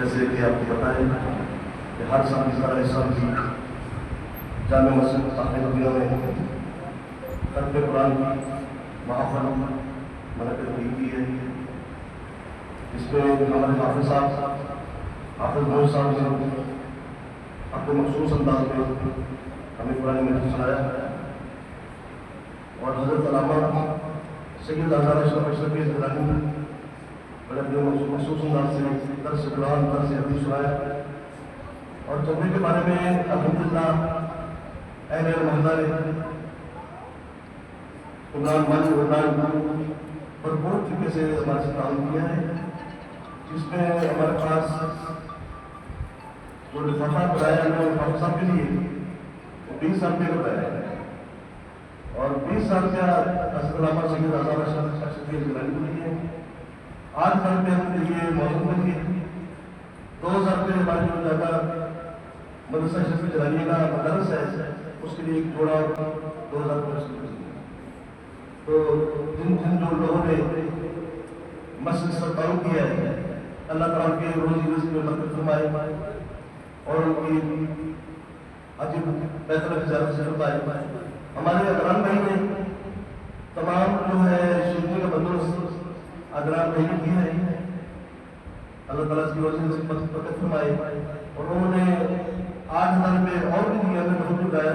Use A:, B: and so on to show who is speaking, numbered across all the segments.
A: جیسے کہ آپ کو پتہ ہے کہ ہر سال کی طرح اس سال کی جامع مسجد صاحب مدینہ میں ختم قرآن کی محفل منعقد ہوئی کی ہے، جس میں ہمارے حافظ صاحب حافظ محمد صاحب نے اپنے مخصوص انداز میں ہمیں قرآن مجید سنایا ہے، اور حضرت علامہ سید ہزار اشرف اشرفی گیلانی بڑے اپنے مخصوص انداز سے درس قرآن درس حدیث سنایا، اور جمعے کے بارے میں الحمدللہ اہل محلہ نے عمران پر بہت طریقے سے ہمارے سے تعاون کیا ہے، جس میں ہمارے پاس جو لفافہ بنایا ہے وہ لفافہ صاحب کے لیے 20,000 روپئے کا بنایا ہے، اور 20,000 روپیہ حضرت علامہ سید ہزار اشرف گیلانی کے لیے، 8,000 روپئے ہم کے لیے موضوع کے لیے، 2,000 روپئے ہمارے جو زیادہ مدرسہ اشرف گیلانی کا مدرس ہے اس کے لیے ایک جوڑا، 2,000 روپئے۔ تو جن جو لوگوں نے مسجد سے تعلق کیا ہے، اللہ تعالیٰ کے روزی رزق میں برکت فرمائے اور ان کی حج بیت اللہ کی زیارت سے فرمائے۔ ہمارے اگران بھائی نے تمام جو ہے شیرنی کا بندوبست اگران بھائی نے کیا ہے، اللہ تعالیٰ کی روزی رزق میں برکت فرمائے، اور انہوں نے 8,000 روپئے اور بھی دیے، ہمیں بہت چکایا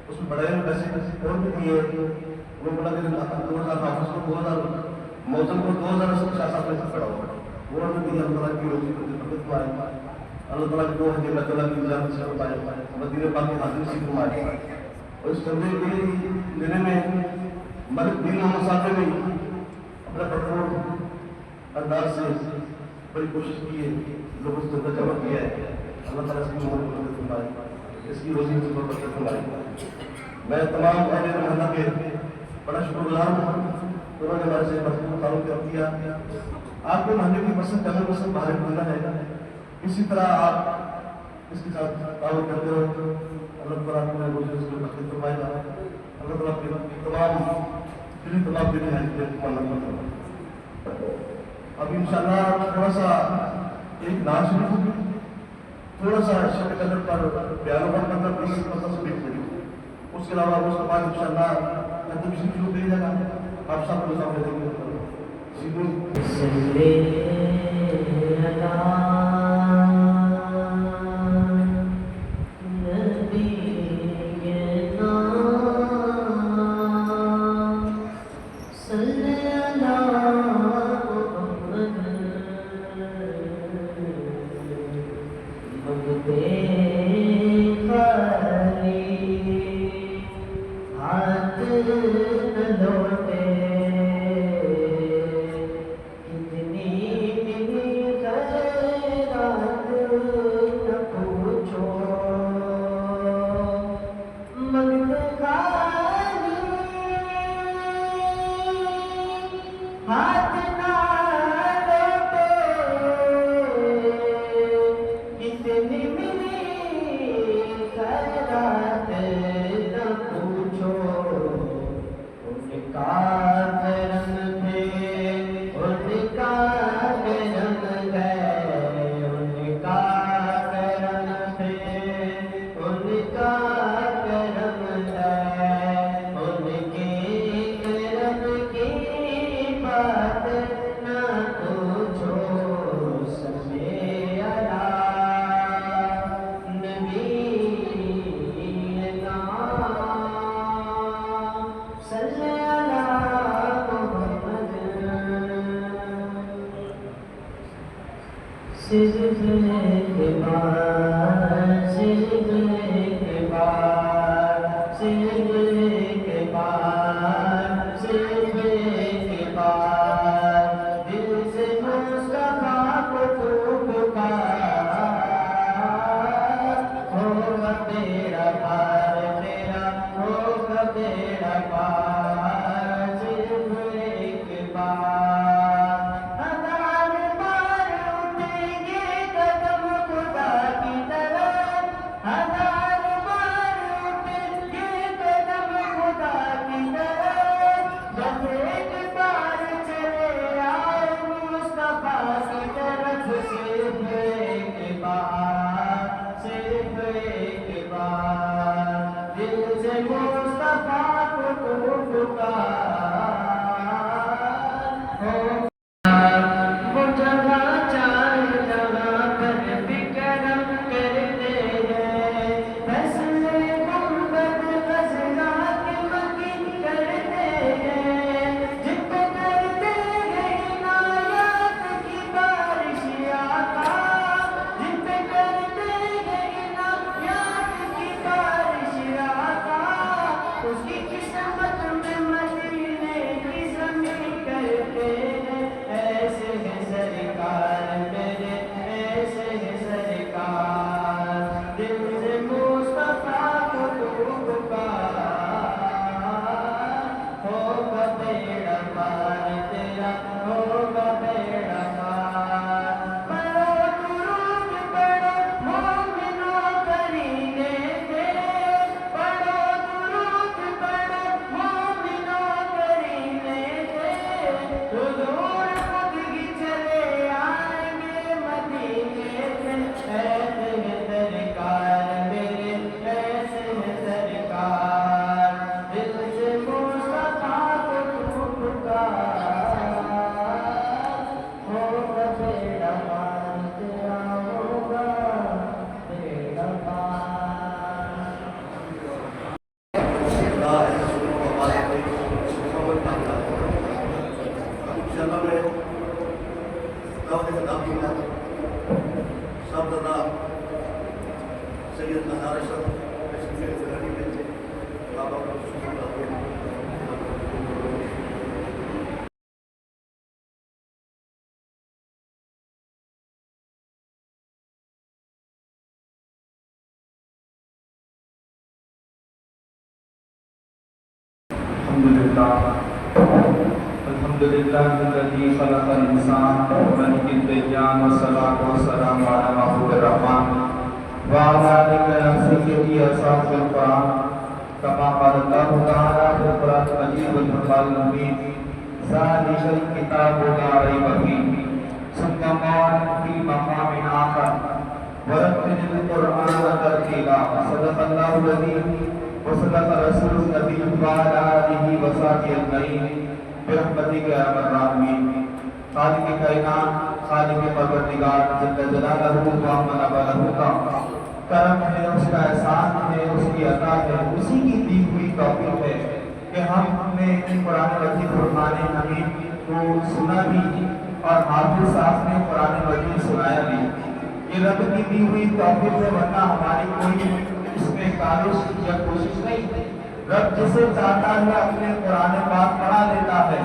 A: اس میں بڑے پیسے اور بھی دیے، وہ بڑا کہ 2,000 حافظ کو 2,000 موسم کو 2,000 شاہ صاحب نے پڑا ہوا، وہ بھی اللہ تعالیٰ کی روزی برکت فرمائے، اللہ تعالیٰ کی دو حج بیت اللہ کی زیارت سے فرمائے، مدینہ پاک کی حاضری سے فرمائے، اور اس چندے کے لینے میں ملک دین محمد صاحب نے اپنے بھرپور انداز سے بڑی کوشش کی ہے، لوگوں سے جمع کیا ہے، اللہ تعالیٰ اس کی عمر کو برکت فرمائے، اس کی روزی کو برکت فرمائے۔ میں تمام اہل محلہ کے بڑا شکر گزار ہوں، انہوں نے ہمارے سے بھرپور تعلق کیا۔ آپ کے محلے کی مسجد جامع مسجد باہر کھلنا ہے، اسی طرح آپ اس کے ساتھ تعاون کرتے ہو، اللہ تعالیٰ آپ کو روزی رزق میں برکت فرمائے گا، اللہ تعالیٰ کے تمام دلی حج پہ منت فرمائے۔ اب انشاءاللہ تھوڑا سا ایک نعت شریف ہوگی، تھوڑا سا شب قدر پر بیان و مطلب 20 سے 20 منٹ، اس کے علاوہ اس کے بعد انشاءاللہ ترتیب شروع کری جائے گا، آپ سب کو نظام دے دیں گے۔
B: Thank you. دل سے مصطفیٰ کو تو پکار ہوگا بیڑا پار تیرا ہوگا بیڑا پار پڑھو درود پڑھو مومنوں کرینے سے پڑھو درود پڑھو مومنوں کرینے سے حضور خود ہی چلے آئیں گے مدینے سے ایسے ہے سرکار میرے ایسے ہے سرکار دل سے مصطفیٰ کو تو پکار ہوگا بیڑا پار تیرا ہوگا بیڑا پار
A: سید نثار اشرف کشمیر فلانی بنتے بابا کو شکر
C: الحمد لله الذي خلق الإنسان ملك الديان والصلاة والسلام على محبوب الرحمن وعلى آله وصحبه أصحاب القرآن كما قال الله تعالى في القرآن المجيد والفرقان المبين ذلك الكتاب لا ريب فيه ثم قال في مقام آخر ورتل القرآن ترتيلا صدق الله العظيم وصدق رسول النبي وعلى آله وصحبه أجمعين برحمتك يا ارحم الراحمين خالق کائنات خالق پروردگار جل جلالہ ومن ولہ کا کرم ہے اس کا احسان ہے اس کی عطا ہے اسی کی دی ہوئی توفیق ہے کہ ہم نے قرآن مجید فرقان حمید کو سنا بھی اور حافظ صاحب نے قرآن مجید سنایا بھی یہ رب کی دی ہوئی توفیق ہے ورنہ ہماری کوئی اس میں کاوش یا کوشش نہیں رب جسے چاہتا ہے اپنے قرآن پاک پڑھا دیتا ہے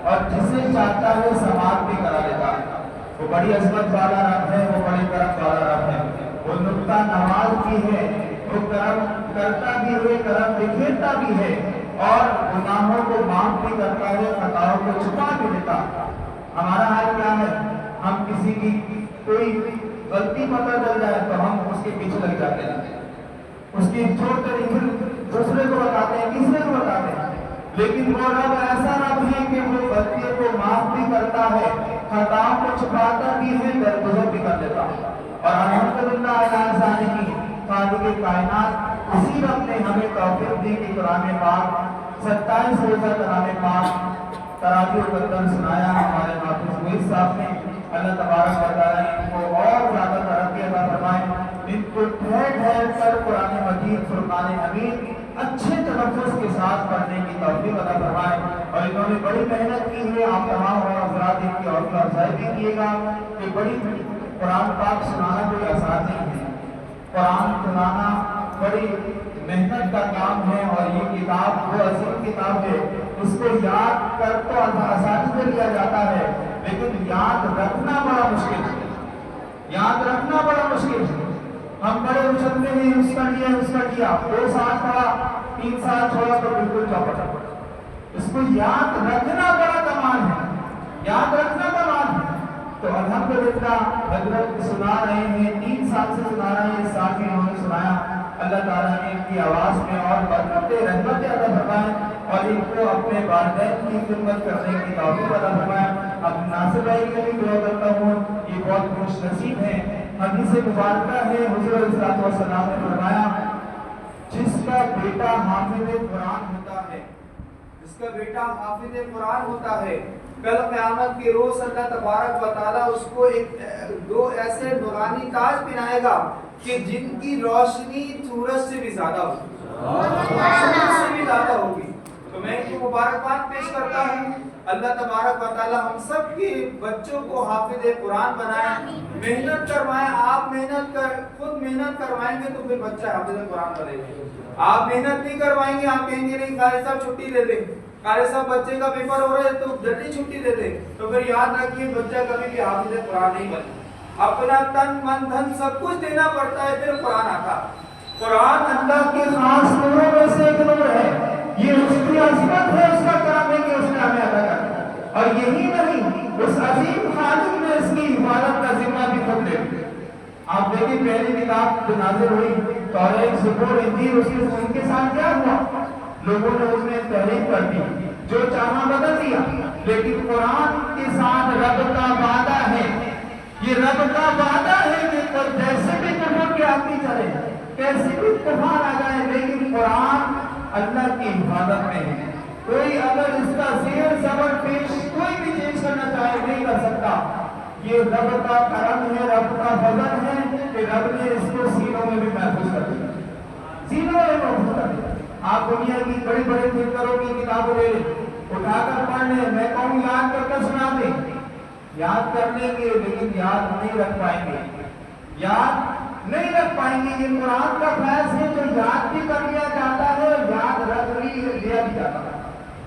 C: اور جسے چاہتا ہے سماعت بھی کرا دیتا ہے وہ بڑی عظمت والا رب ہے وہ بڑی کرم والا رب ہے وہ نقطہ نواز بھی ہے وہ کرم کرتا بھی ہے کرم بکھیرتا بھی ہے اور گناہوں کو معاف بھی کرتا ہے خطاؤں کو چھپا بھی دیتا ہمارا حال کیا ہے ہم کسی کی کوئی غلطی پتہ چل جائے تو ہم اس کے پیچھے لگ جاتے ہیں اس کی چھوٹ کر پھر دوسرے کو بتاتے ہیں تیسرے کو بتاتے ہیں لیکن وہ رب ایسا رب ہے کہ وہ غلطیوں کو معاف بھی کرتا ہے خطاؤں کو چھپاتا بھی ہے درگزر بھی کر دیتا ہے اور الحمدللہ اللہ ثانی کی خالق کائنات اسی رب نے ہمیں توفیق دی کہ قرآن پاک 27 روزہ کلام پاک تراویح و قدر سنایا ہمارے حافظ مویز صاحب نے اللہ تبارک و تعالی ان کو اور زیادہ ترقی عطا فرمائے ان کو ٹھہر ٹھہر کر قرآن مجید فرقان حمید اچھے تلفظ کے ساتھ پڑھنے کی توفیق عطا فرمائے اور انہوں نے بڑی محنت کی ہے آپ تمام اور حضرات ان کی حوصلہ افزائی بھی کیے گا کہ بڑی قرآن پاک سنانا کوئی آسان نہیں ہے قرآن سنانا بڑی محنت کا کام ہے اور یہ کتاب وہ عظیم کتاب ہے اس کو یاد کر تو آسانی سے لیا جاتا ہے لیکن یاد رکھنا بڑا مشکل ہے یاد رکھنا بڑا مشکل ہے ہم بڑے اچھلتے ہیں اس کا کیا 2 سال پڑھا 3 سال چھوڑا تو بالکل چوپٹ اس کو یاد رکھنا بڑا کمال ہے یاد رکھنا کمال ہے تو الحمدللہ حضرت سنا رہے ہیں 3 سال سے سنا رہے ہیں اس سال بھی انہوں نے سنایا اللہ تعالیٰ نے ان کی آواز میں اور برکت رحمت عطا فرمائے اور ان کو اپنے والدین کی خدمت کرنے کی توفیق عطا فرمائے اب ناصر بھائی کے بھی دعا کرتا ہوں یہ بہت خوش نصیب ہے حدیث مبارکہ ہے حضور علیہ السلام نے فرمایا جس کا بیٹا حافظ قرآن ہوتا ہے جس کا بیٹا حافظ قرآن ہوتا ہے کل قیامت کے روز اللہ تبارک و تعالیٰ اس کو 2 ایسے نورانی تاج پہنائے گا کہ جن کی روشنی سورج سے بھی زیادہ ہوگی تو میں ان کو مبارکباد پیش کرتا ہوں اللہ تبارک و تعالیٰ ہم سب کے بچوں کو حافظ قرآن بنائے محنت کروائیں آپ خود محنت کروائیں گے تو پھر بچہ حافظ قرآن بنے گا آپ محنت نہیں کروائیں گے آپ کہیں گے نہیں قاری صاحب چھٹی دے دیں قاری صاحب بچے کا پیپر ہو رہا ہے تو جلدی چھٹی دے دیں تو پھر یاد رکھیے بچہ کبھی بھی حافظ قرآن نہیں بنے اپنا تن من دھن سب کچھ دینا پڑتا ہے پھر قرآن آتا قرآن اللہ کے خاص نوروں میں سے ایک نور ہے. یہ اس کی عظمت ہے, اس کا کرم ہے کہ اس نے ہمیں عطا کیا. اور یہی نہیں, اس عظیم خالق نے اس کی حفاظت کا ذمہ بھی خود لے لیا. آپ دیکھیں پہلی کتاب جو نازل ہوئی توریت, زبور, انجیل, ان کے ساتھ کیا ہوا؟ لوگوں نے اس میں تحریف کر دی, جو چاہا بدل دیا. لیکن قرآن کے ساتھ رب کا وعدہ ہے, یہ رب کا وعدہ ہے کہ جیسے بھی کفر کے آتی چلے, کیسے بھی طوفان آ جائے, لیکن قرآن اللہ کی حفاظت میں ہے. کوئی اگر اس کا زیر زبر پیش کوئی بھی چیز کرنا چاہے نہیں کر سکتا. یہ رب کا کرم ہے, رب کا فضل ہے کہ رب نے اس کو سینوں میں بھی محفوظ کر دیا, سینوں میں محفوظ کر دیا. آپ دنیا کی بڑی بڑے تھنکروں کی کتابیں لے لیں, اٹھا کر پڑھ لیں, میں کہوں یاد کر کر سنا دیں, یاد کر لیں گے لیکن یاد نہیں رکھ پائیں گے, یاد نہیں رکھ پائیں گے. یہ قرآن کا فیض ہے جو یاد بھی کر لیا جاتا ہے اور یاد رکھ لیا بھی جاتا ہے,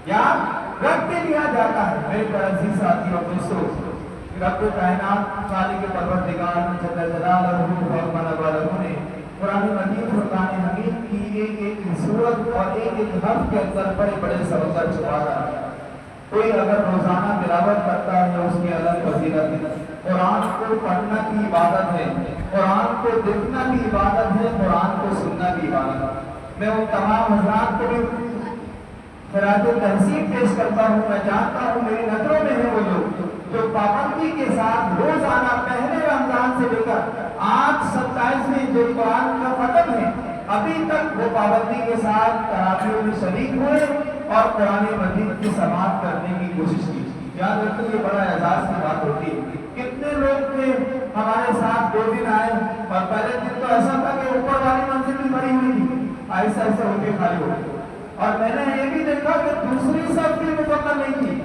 C: یاد رکھ کے لیا جاتا ہے. میرے عزیز ساتھی اور دوستوں, رب کائنات خالق پروردگار جل جلالہ اور منور نے قرآن مجید فرقان حمید کی ایک ایک سورت اور ایک ایک حرف کے اندر بڑے بڑے سمندر چھپا رہا ہے. کوئی اگر روزانہ تلاوت کرتا ہے اس کی الگ فضیلت ہے. قرآن کو پڑھنا بھی عبادت ہے, قرآن کو دیکھنا بھی عبادت ہے, قرآن کو سننا بھی عبادت ہے. میں ان تمام حضرات کو بھی خراج تحسین پیش کرتا ہوں. میں جانتا ہوں میری نظروں میں ہیں وہ لوگ جو پابندی کے ساتھ روزانہ پہلے رمضان سے لے کر آج 27ویں جو قرآن کا ختم ہے ابھی تک وہ پابندی کے ساتھ تراویح میں شریک ہوئے اور قرآن مجید کی سماعت کرنے کی کوشش کی. یاد رکھو یہ بڑا اعزاز کی بات ہوتی ہے. کتنے لوگ تھے ہمارے ساتھ 2 دن آئے اور پہلے دن تو ایسا تھا کہ اوپر والی منزل بھی بھری ہوئی تھی, ایسا ایسا ہو کے خالی ہو گئی. اور میں نے یہ بھی دیکھا کہ دوسری صف بھی مکمل نہیں تھی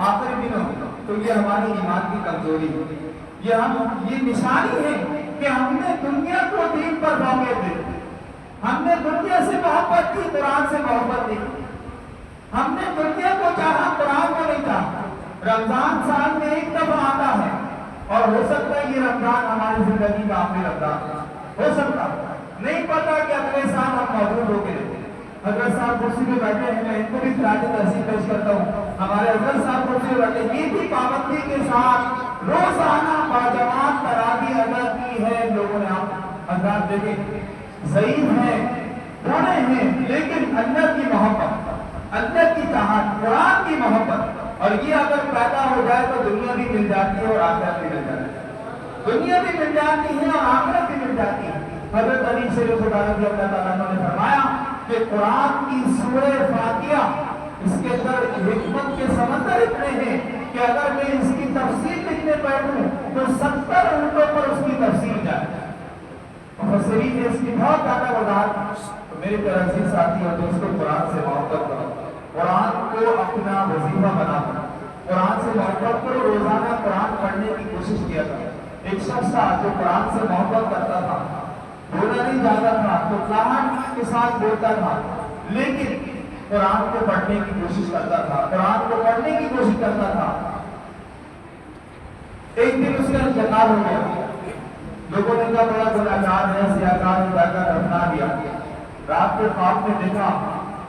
C: آخری دنوں. تو یہ ہماری ایمان کی کمزوری ہے, یہ نشانی ہے کہ ہم نے دنیا کو دین پر فوقیت دی, ہم نے دنیا سے محبت کی, قرآن سے محبت نہیں. ہم نے دنیا کو چاہا, قرآن کو نہیں چاہا. رمضان سال میں ایک دفعہ آتا ہے اور ہو سکتا ہے یہ رمضان ہماری زندگی کا آخری رمضان ہو سکتا ہے, نہیں پتا کہ اگلے سال ہم موجود ہو کے رہتے. حضرت صاحب کرسی پہ بیٹھے ہیں, میں ان کو بھی خراج تحسین پیش کرتا ہوں. ہمارے حضرت صاحب کرسی پہ بیٹھے, یہ بھی پابندی کے ساتھ روزانہ باجماعت تراویح ادا کی ہے لوگوں نے. آپ حضرات دیکھیں, ضعیف ہیں, بوڑھے ہیں, لیکن اللہ کی محبت, اللہ کی چاہت, قرآن کی محبت, اور یہ اگر پیدا ہو جائے تو دنیا بھی مل جاتی ہے اور آخرت بھی مل جاتی ہے. دنیا بھی مل جاتی ہے اور آخرت بھی مل جاتی ہے. حضرت علی سے خدا رضی اللہ تعالیٰ نے فرمایا کہ قرآن کی سورہ فاتحہ اس کے اندر حکمت کے سمندر اتنے ہیں کہ اگر میں اس کی تفسیر لکھنے بیٹھوں تو 70 اونٹوں پر اس کی تفسیر جائے. مفسرین نے اس کی بہت زیادہ وضاحت. میرے پیارے عزیز ساتھی اور دوستوں, قرآن سے محبت کرو, قرآن کو اپنا وظیفہ بنا کرو, قرآن سے محبت کرو. روزانہ قرآن پڑھنے کی کوشش کیا کرو. ایک شخص تھا جو قرآن سے محبت کرتا تھا, بولا نہیں جاتا تھا تو کلاہٹ کے ساتھ بولتا تھا, لیکن قرآن کو پڑھنے کی کوشش کرتا تھا, قرآن کو پڑھنے کی کوشش کرتا تھا. ایک دن اس کا انتقال ہو گیا. لوگوں نے کہا بڑا گناہگار ہے, سیاہکار ہے, جا کر دفنا دیا. رات کو خواب میں دیکھا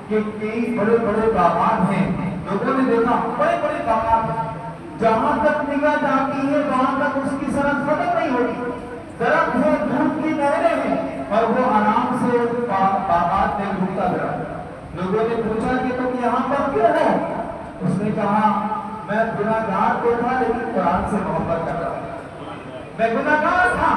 C: کہ کئی بڑے بڑے باغات ہیں. لوگوں نے دیکھا بڑے بڑے باغات ہیں, جہاں تک نگاہ جاتی ہے وہاں تک اس کی سرحد ختم نہیں ہوتی. درخت ہے, دودھ کی نہریں ہیں, اور وہ آرام سے باغات میں گھومتا پھرا. لوگوں نے پوچھا کہ تم یہاں پر کیوں ہو؟ اس نے کہا میں گناہگار تو تھا لیکن قرآن سے محبت کرتا تھا. میں گناہگار تھا,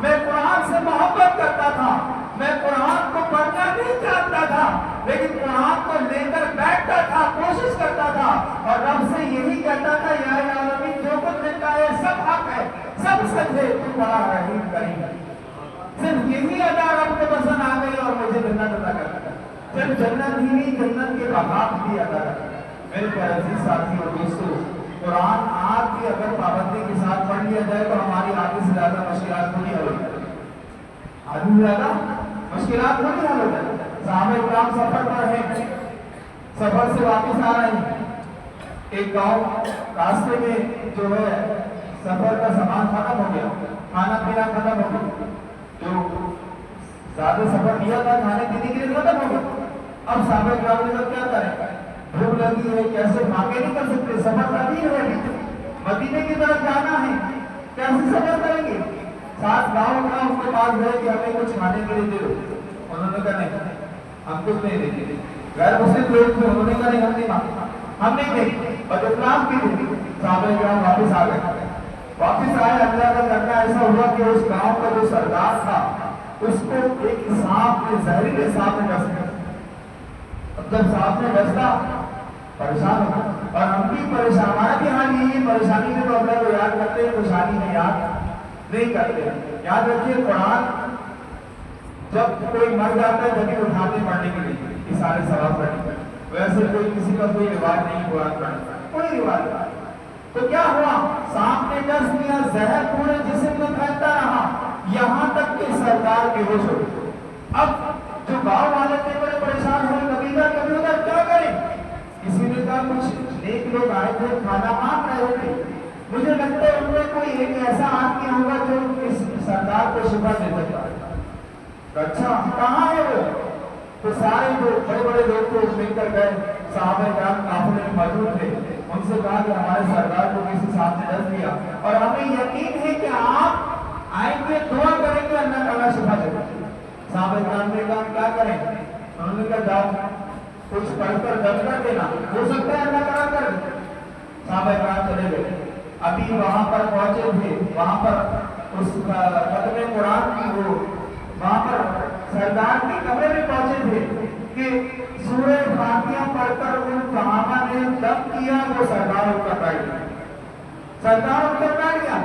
C: میں قرآن سے محبت کرتا تھا, میں قرآن کو پڑھنا نہیں چاہتا تھا, لیکن قرآن کو لے کر بیٹھتا تھا, کوشش کرتا تھا, اور رب سے یہی کہتا تھا یا العالمین جو کچھ لکھا ہے سب حق ہے, سب سچ ہے, تو بڑا رحیم کریم ہے. صرف یہی ادا رب کو پسند آ گئی اور مجھے جنت عطا کر دیا. صرف جنت ہی نہیں, جنت کے باغات بھی ادا کر دیا. میرے پیارے عزیز ساتھی اور دوستوں, قرآن آج بھی اگر پابندی کے ساتھ پڑھ لیا جائے تو ہماری آدھی سے زیادہ مشکلات پوری ہو جائے, آدھی سے زیادہ مشکلات پوری حل ہو جائے. صحابہ کرام سفر پر ہیں, سفر سے واپس آ رہے ہیں, ایک گاؤں, راستے میں جو ہے سفر کا سامان ختم ہو گیا, کھانا پینا ختم ہو گیا. جو زیادہ سفر کیا تھا کھانے پینے کے لیے ختم ہو گیا. اب صحابہ کرام نے کیا کریں, بھوک لگی ہے, کیسے بھاگے نہیں کر سکتے, سفر طویل ہے, مدینے کی طرف جانا ہے, کیسے سفر کریں گے. ساتھ گاؤں کا اس کے پاس گئے کہ ہمیں کچھ کھانے کے لیے دے دو. انہوں نے کہا نہیں, ہم کچھ نہیں دیں گے. غیر مسلم لوگ تھے, انہوں نے کہا نہیں, ہم نہیں مانگتے, ہم نہیں دیں گے. اور اسلام کی تھی. صحابہ کرام واپس آ گئے. واپس آئے, اللہ کا کرنا ایسا ہوا کہ اس گاؤں کا جو سردار تھا اس کو ایک سانپ نے, زہریلے سانپ نے ڈس دیا. اب جب سانپ نے ڈسا, پریشان ہو, اور ہم بھی پریشان, ہمارا بھی حال یہی ہے, پریشانی میں تو اللہ کو یاد کرتے ہیں, خوشحالی میں یاد نہیں کرتے. یاد رکھیے, قرآن جب کوئی مر جاتا ہے جبھی اٹھاتے پڑھنے کے لیے یہ سارے ثواب پڑھنے. ویسے کوئی کسی کا کوئی رواج نہیں قرآن پڑھنے کا, کوئی رواج نہیں. تو کیا ہوا, سانپ نے ڈس دیا, زہر پورے جسم میں پھیلتا رہا یہاں تک کہ سردار بے ہوش ہو گئے. اب جو گاؤں والے تھے بڑے پریشان ہوئے, کبھی ادھر کبھی ادھر, کیا کریں. کسی نے کہا کچھ نیک لوگ آئے تھے, کھانا مانگ رہے تھے, مجھے لگتا ہے ان میں کوئی ایک ایسا آدمی ہوگا جو اس سردار کو شفا دے سکتا ہے. اچھا کہاں ہے وہ. تو سارے جو بڑے بڑے لوگ تھے مل کر گئے, صحابہ کرام قافلے میں موجود تھے, ان سے کہا کہ ہمارے سردار کو کسی صاحب نے ڈس دیا اور ہمیں یقین ہے کہ آپ آئیں گے, دعا کریں گے, اللہ تعالیٰ شفا دے گا. صحابہ کرام نے کہا کیا کریں. انہوں نے کہا جاؤ کچھ پڑھ کر دم کر دینا, ہو سکتا ہے اللہ تعالیٰ کر دے. صحابہ کرام چلے گئے. ابھی وہاں پر پہنچے تھے, وہاں پر اس ختم قرآن کی وہ وہاں پر سردار کے کمرے میں پہنچے تھے کہ سورہ فاتحہ پڑھ کر ان صحابہ نے دم کیا, وہ سردار ان کا بیٹھ گیا. سردار ان کا بیٹھ گیا.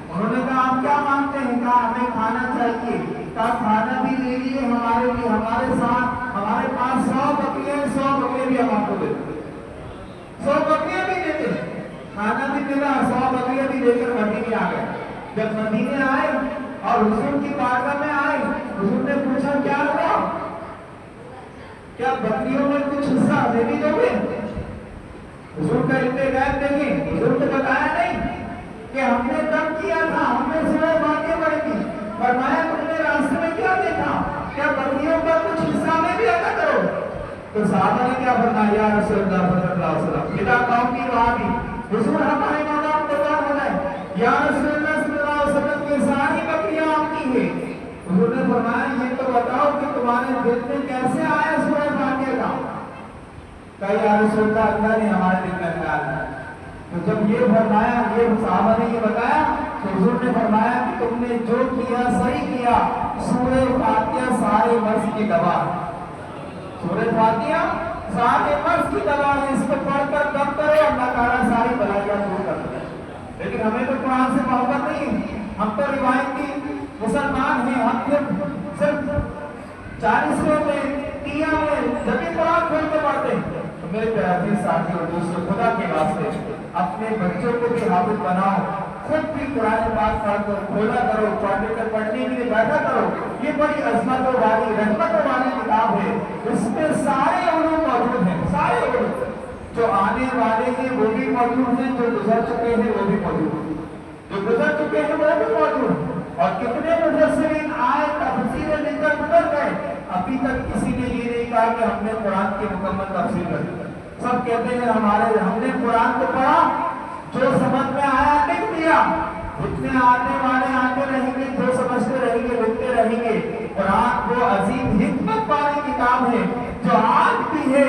C: انہوں نے کہا آپ کیا مانگتے ہیں. کہا ہمیں کھانا چاہیے. کہا کھانا بھی لے لیے ہمارے لیے, ہمارے ساتھ ہمارے پاس 100 بکریاں, 100 بکریاں بھی ہم آپ کو دے دیں, 100 بکریاں بھی دیتے. کھانا بھی ملا, 100 بکریاں بھی لے کر مدینے آ گئے. جب مدینے آئے اور حضور کی بارگاہ میں آئے, حضور نے پوچھا کیا ہوا, کیا بکریوں میں کچھ حصہ ہمیں بھی دو گے. حضور کا انتظار دیکھیں, حضور نے بتایا نہیں کہ ہم نے دم کیا تھا, ہم نے سورہ فاتحہ پڑھی تھی. فرمایا تم نے راستے میں کیا دیکھا, کیا بکریوں کا کچھ حصہ میں بھی عطا کرو. تو صحابہ نے کیا فرمایا, یا رسول اللہ صلی اللہ علیہ وسلم, پتا قوم کی وہاں بھی حضور ہمارے مقام تیار ہو جائے, یا رسول اللہ صلی اللہ علیہ وسلم کی ساری بکریاں آپ کی ہیں. حضور نے فرمایا یہ تو بتاؤ کہ تمہارے دل میں کیسے آیا سورہ فاتحہ کا. کہا یا رسول اللہ, اللہ نے ہمارے دل میں ڈالا. تو جب یہ فرمایا, یہ صحابہ نے یہ بتایا, تو حضور نے فرمایا کہ تم نے جو کیا صحیح کیا. سورہ فاتحہ سارے مرض کی دوا ہے. سورہ فاتحہ سارے مرض کی دوا ہے. اس کو پڑھ کر دم کرو, اللہ تعالیٰ ساری بلائیاں دور کر دے. لیکن ہمیں تو قرآن سے محبت نہیں, ہم تو روایتی مسلمان ہیں. ہم صرف 40 میں 30 میں جبھی قرآن کھولتے پڑھتے ہیں. تو میرے پیارے ساتھی اور دوستوں, خدا کے واسطے اپنے بچوں کو بھی حافظ بناؤ, خود بھی قرآن پاک پڑھ کر کھولا کرو, پڑھنے کے لیے بیٹھا کرو. یہ بڑی عظمتوں والی, رحمتوں والی کتاب ہے. اس میں سارے علوم موجود ہیں, سارے علوم جو آنے والے ہیں وہ بھی موجود ہیں, جو گزر چکے ہیں وہ بھی موجود ہیں, جو گزر چکے ہیں وہ بھی موجود ہیں. اور کتنے مفسرین آئے, تفسیریں لکھ کر گزر گئے, ابھی تک کسی نے یہ نہیں کہا کہ ہم نے قرآن کی مکمل تفسیر کر دی. سب کہتے ہیں ہم نے قرآن کو پڑھا, جو سمجھ میں آیا لکھ دیا. جتنے آنے والے آتے رہیں گے, جو سمجھتے رہیں گے لکھتے رہیں گے. قرآن وہ عظیم حکمت والی کتاب ہے جو آج بھی ہے,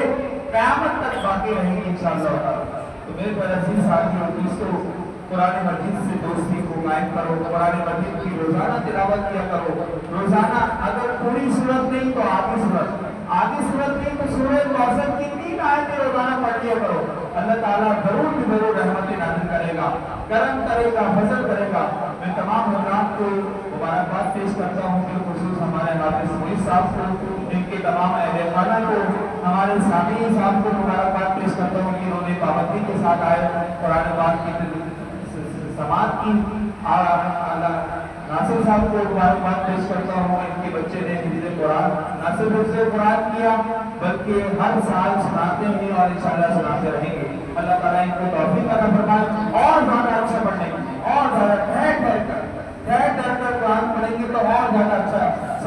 C: قیامت تک باقی رہیں گی انشاءاللہ. تو میرے پر عزیز ساتھی اور دوستوں, قرآن مجید سے دوستی کو قائم کرو. قرآن مجید کی روزانہ تلاوت کیا کرو. روزانہ اگر پوری صورت نہیں تو آدھی صورت نہیں تو سورہ کوثر کی 3 آیتیں روزانہ پڑھ لیا کرو. اللہ تعالیٰ ضرور بھی ضرور رحمت نازل کرے گا, کرم کرے گا, فضل کرے گا. میں تمام حضرات کو مبارکباد پیش کرتا ہوں, بالخصوص ہمارے حافظ محیط صاحب کو, ان کے تمام اہل خانہ کو, ہمارے سامعین صاحب کو مبارکباد پیش کرتا ہوں کہ انہوں نے پابندی کے ساتھ آئے قرآن پاک کی سماعت کی. ناصر صاحب کو مبارکباد پیش کرتا ہوں, ان کے بچے نے حفظ قرآن نہ صرف حفظ قرآن کیا بلکہ ہر سال سناتے ہیں اور انشاءاللہ سناتے رہیں گے. اللہ تعالیٰ ان کو توفیق عطا فرمائے اور زیادہ اچھا پڑھنے کی, اور زیادہ ٹھہر کر قرآن پڑھیں گے تو اور زیادہ اچھا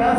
C: 10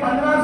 C: 15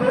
C: 2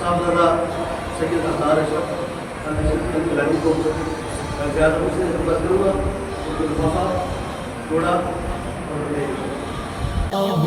A: صاحبزادہ سید اطہار اشرف گیلانی کو میں زیادہ سے خدمت کروں گا. ان کو لفافہ جوڑا اور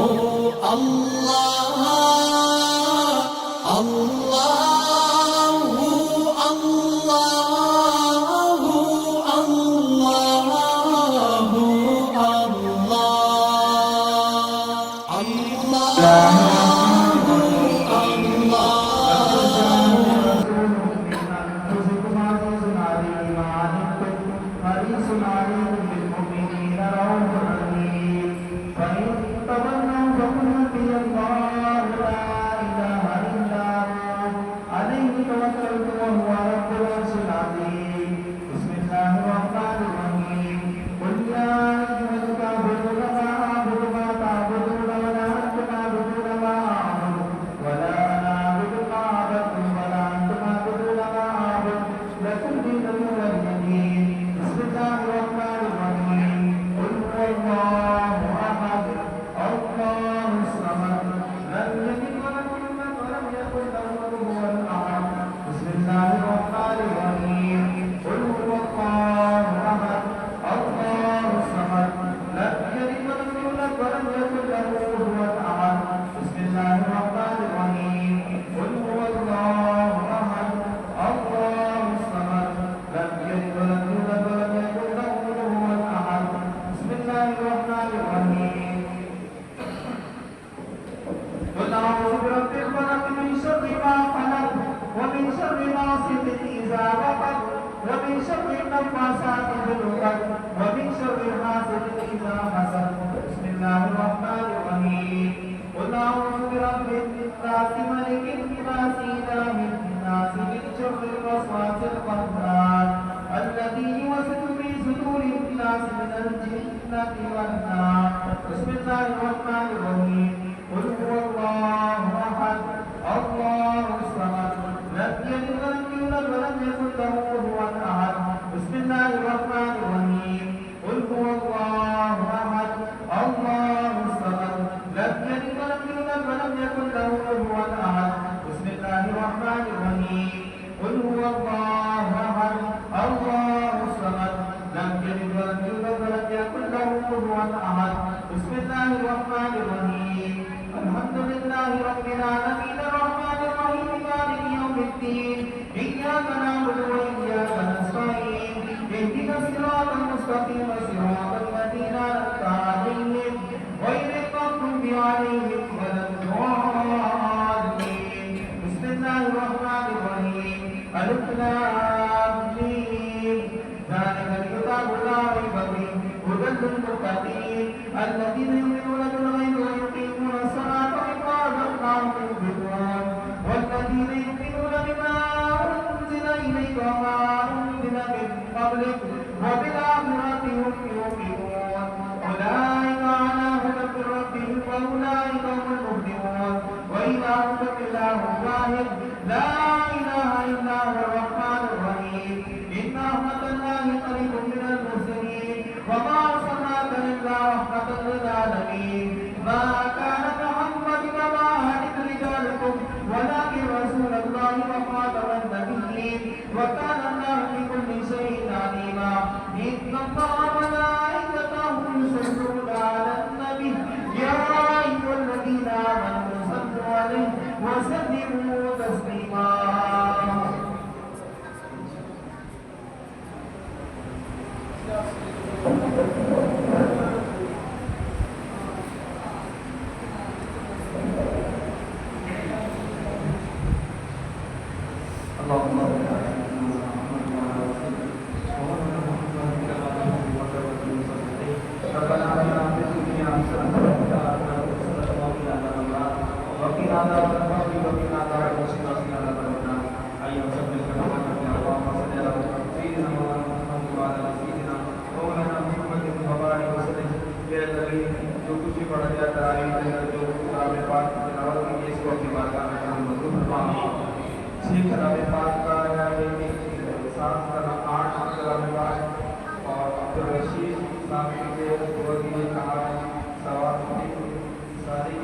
C: ساری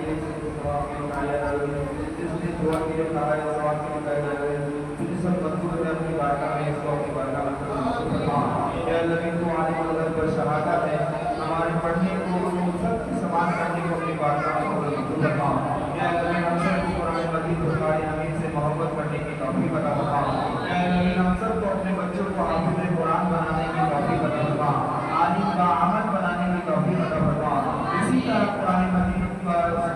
C: دعا کے لیے کہا ہے سوال کے لیے کہا جائے تجھے سب مطلوب ہے اپنی بارگاہ میں اس کو اپنی بارگاہ میں فرما اے اللہ تو عالم الغیب پر شہادت ہے ہمارے پڑھنے کو سب کی سماعت کرنے کو اپنی بارگاہ میں قبول فرما اے اللہ ہم سب کو قرآن مجید و قرآن حمید سے محبت کرنے کی توفیق عطا فرما اے اللہ ہم سب کو اپنے بچوں کو حافظ قرآن بنانے کی توفیق عطا فرما عالم با عمل بنانے کی توفیق عطا فرما اسی طرح قرآن مجید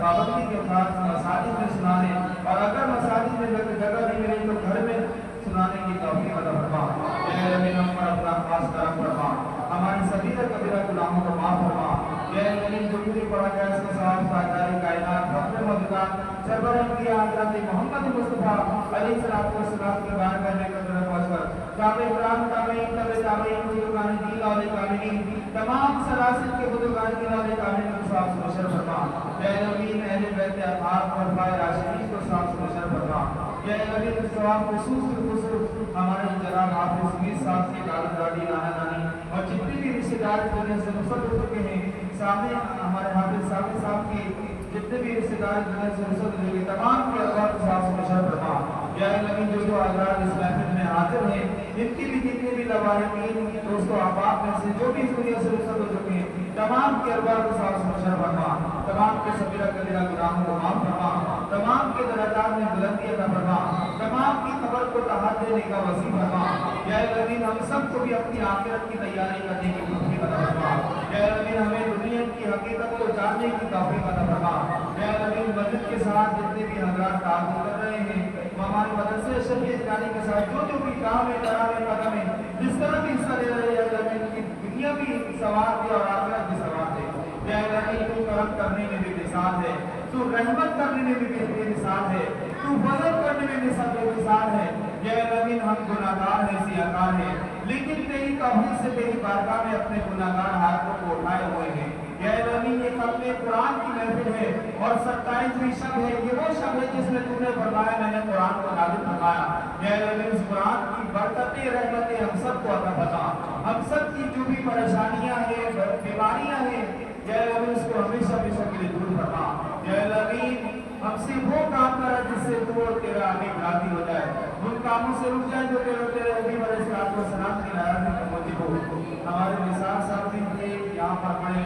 C: پابندی کے ساتھ مساجد میں سنانے اور اگر مساجد میں جگہ نہیں ملی تو گھر میں سنانے کی توفیق عطا فرما اے اللہ ہم پر اپنا خاص کرم فرما ہماری صغیرہ کبیرہ گناہوں کو معاف فرما اے اللہ جو بھی پڑھا گیا اس کا ثواب ساجدار کائنات اپنے مددگار سرور انبیاء حضرت محمد مصطفیٰ علیہ الصلوۃ والسلام کے بارگاہ میں قدر پہنچ کر صحابہ کرام تابعین تابعین بزرگان دین اور کاملین تمام سلاسل کے بزرگان دین اور کاملین کو صاف بشر فرما اے نبی اہل بیت اطہار اور خلفائے راشدین کو صاف بشر فرما اے نبی ثواب خصوص ہمارے جناب حافظ میر صاحب کے دادا دادی نانا نانی اور جتنے بھی رشتہ دار دنیا سے رخصت ہو چکے ہیں سامنے ہمارے حافظ صاحب کے جتنے بھی رشتہ دار دنیا سے رخصت ہو چکے تمام کے ارواح کو صاف بشر فرما یا نبی جو حضرات اس محفل میں حاضر ہیں ان کی بھی جتنے بھی لواحقین دوستوں احباب میں سے جو بھی اس دنیا سے رخصت ہو چکے ہیں تمام کے ارواح کو صاف بشر فرما تمام کے صغیرہ کبیرہ گناہوں کو معاف فرما تمام کے درجات میں بلندی عطا فرما تمام کی قبر کو تحت دینے کا وسیع فرما یا نبی ہم سب کو بھی اپنی آخرت کی تیاری کرنے کی توفیق عطا فرما یا نبی ہمیں دنیا کی حقیقت کو جاننے کی توفیق عطا فرما یا نبی مسجد کے ساتھ جتنے بھی حضرات تعلق کر رہے ہیں ہمارے مدرسے شریعت جانے کے ساتھ جو بھی کام ہے کرام ہے قدم ہے جس طرح بھی حصہ لے رہے ہیں اللہ ان کی دنیا بھی ثواب دے اور آخرت بھی ثواب دے یا اللہ تو کرم کرنے میں بھی مثال ہے تو رحمت کرنے میں بھی بے مثال ہے تو فضل کرنے میں بھی سب بے مثال ہے یا اللہ ہم گناہگار ہیں سیاہکار ہیں لیکن تیری توفیق سے تیری بارگاہ میں اپنے گناہگار ہاتھوں کو اٹھائے ہوئے ہیں یا اللہ یہ ختم قرآن کی محفل ہے اور 27ویں شب ہے یہ وہ شب ہے جس میں تم نے فرمایا میں نے قرآن کو نازل فرمایا یا اللہ اس قرآن کی برکتیں رحمتیں ہم سب کو عطا فرما ہم سب کی جو بھی پریشانیاں ہیں بیماریاں ہیں یا اللہ اس کو ہمیشہ ہمیشہ کے لیے دور فرما یا اللہ ہم سے وہ کام کرا جس سے تو تیرا آگے راضی ہو جائے ان کاموں سے رک جائے جو تیرے نبی علیہ الصلوۃ والسلام کی ناراضگی کا موجب ہو ہمارے نثار صاحب بھی تھے یہاں پر بڑے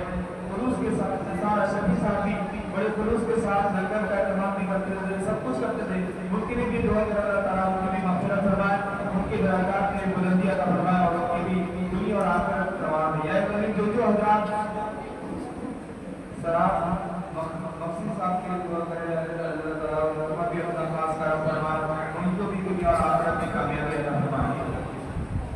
C: خلوص کے ساتھ نثار اشرفی صاحب بھی بڑے خلوص کے ساتھ لنگر کا اہتمام بھی کرتے تھے سب کچھ کرتے تھے ان کے لیے بھی دعا کر اللہ تعالیٰ ان کی بھی مغفرت فرمائے ان کے درجات میں بلندی عطا فرمائے اور ان کی بھی دنیا اور آخرت ثواب دے یا اللہ جو حضرات سراب مقصد صاحب کے لیے دعا کرے اللہ تعالیٰ ان کا بھی اپنا خاص کرم فرمائے ان کو بھی دنیا اور آخرت میں کامیابی عطا فرمائے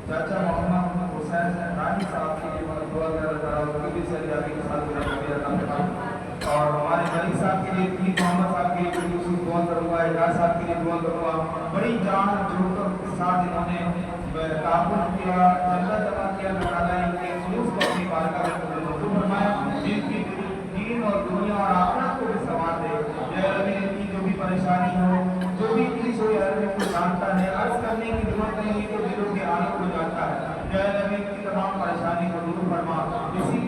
C: چاچا محمد حسین رانی صاحب کے لیے دعا کرے اللہ تعالیٰ ان کی بھی سرجابی کے ساتھ کامیابی عطا فرمائے اور ہمارے ملک صاحب کے لیے پیر محمد صاحب کے لیے خصوص دعا کروں گا اعجاز صاحب کے لیے دعا کروں گا بڑی جان جوڑ کے ساتھ انہوں نے تعاون کیا جنگل جمع کیا اللہ تعالیٰ ان کے خلوص کو اپنی بارگاہ میں قبول فرمائے جن کی دین اور دنیا اور آخرت کو بھی ثواب دے یا ربی ان کی جو بھی پریشانی ہو جو بھی چیز ہو یا ربی کو جانتا ہے عرض کرنے کی ضرورت نہیں ہے تو دلوں کے حالوں کو جانتا ہے یا ربی ان کی تمام پریشانی کو دور فرما اسی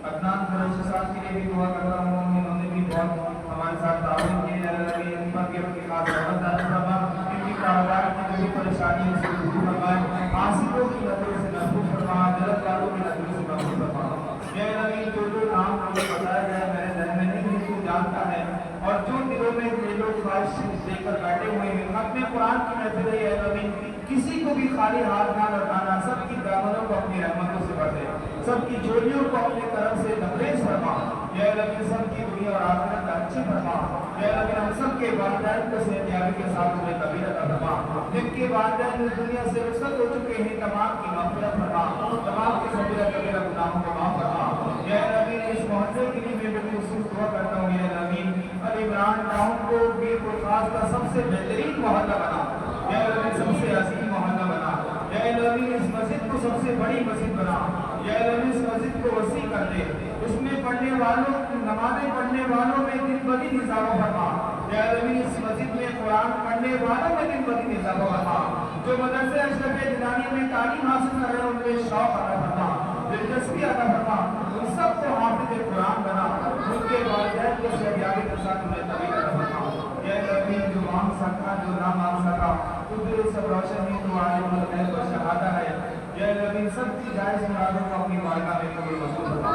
C: عدنان قریشی صاحب کے لیے بھی دعا کرتا ہوں انہوں نے بھی بہت ہمارے ساتھ تعاون کی یا ربی ان پر بھی اپنی خاص رحمت عطا فرما ان کی کاروبار کی جو بھی پریشانی ہے اس کو دور فرمائے عاصفوں کی نظروں سے محفوظ فرما جلد والوں کی نظروں سے محفوظ فرما یا نبی جو نام مجھے بتایا گیا میرے ذہن میں نہیں ہے تو جانتا ہے اور جو دلوں میں یہ لوگ خواہش لے کر بیٹھے ہوئے ہیں ختم قرآن کی محفل ہے یا نبی کسی کو بھی خالی ہاتھ نہ لوٹانا سب کی دامنوں کو اپنی رحمتوں سے بھر دے سب کی جوڑیوں کو اپنے کرم سے نبریز فرما یا نبی سب کی دنیا اور آخرت اچھی فرما یا نبی ہم سب کے والدین کو صحتیابی کے ساتھ انہیں کبیر عطا فرما جن کے والدین اس دنیا سے رخصت ہو چکے ہیں تمام کی مغفرت فرما تمام کے صغیرہ کبیرہ گناہوں کو معاف فرما یا نبی اس محضر کے لیے میں خصوص دعا کرتا ہوں یا نبی علی عمران ٹاؤن کو میر پرخاص کا سب سے بہترین محلہ بنا یا نبی سب سے عظیم محلہ بنا یا نبی اس مسجد کو سب سے بڑی مسجد بنا یا نبی اس مسجد کو وسیع کر دے اس میں پڑھنے والوں نمازیں پڑھنے والوں میں دن بدن اضافہ فرما یا نبی اس مسجد میں قرآن پڑھنے والوں میں دن بدن اضافہ فرما جو مدرسے اشرف جنانی میں تعلیم حاصل کر رہے ہیں ان میں شوق عطا فرما دلچسپی عطا فرما ان سب کو حافظ قرآن بنا ان کے والدین کو صحتیابی کے ساتھ انہیں طبیعت عطا فرما یا نبی جو مانگ سکا جو نہ مانگ سکا تو پھر سب روشنی تو عالم الغیب و شہادہ ہے یا نبی سب کی جائز مرادوں کو اپنی بارگاہ میں قبول منظور فرما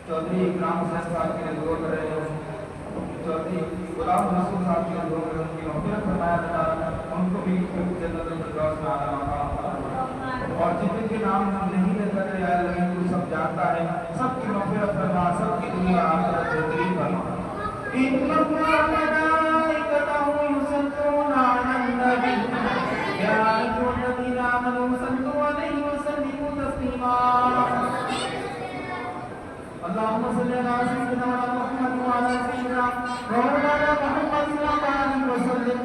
C: چودھری اکرام حسین صاحب کے لیے دعا کر رہے ہو چودھری غلام رسول صاحب کے لیے دعا کر رہے ہیں ان کی مغفرت فرمایا تعالیٰ ان کو بھی جنت الفردوس میں اعلیٰ مقام اور جتنے کے نام ہم نہیں لے کر یا اللہ تو سب جانتا ہے سب کی مغفرت فرما سب کی دنیا آخرت بہترین فرما ان ملائکتہ یصلون علی النبی یا ایھا الذین آمنوا صلوا علیہ وسلموا تسلیما اللهم صل على سيدنا محمد وعلى سيدنا مولانا محمد صلى الله عليه وسلم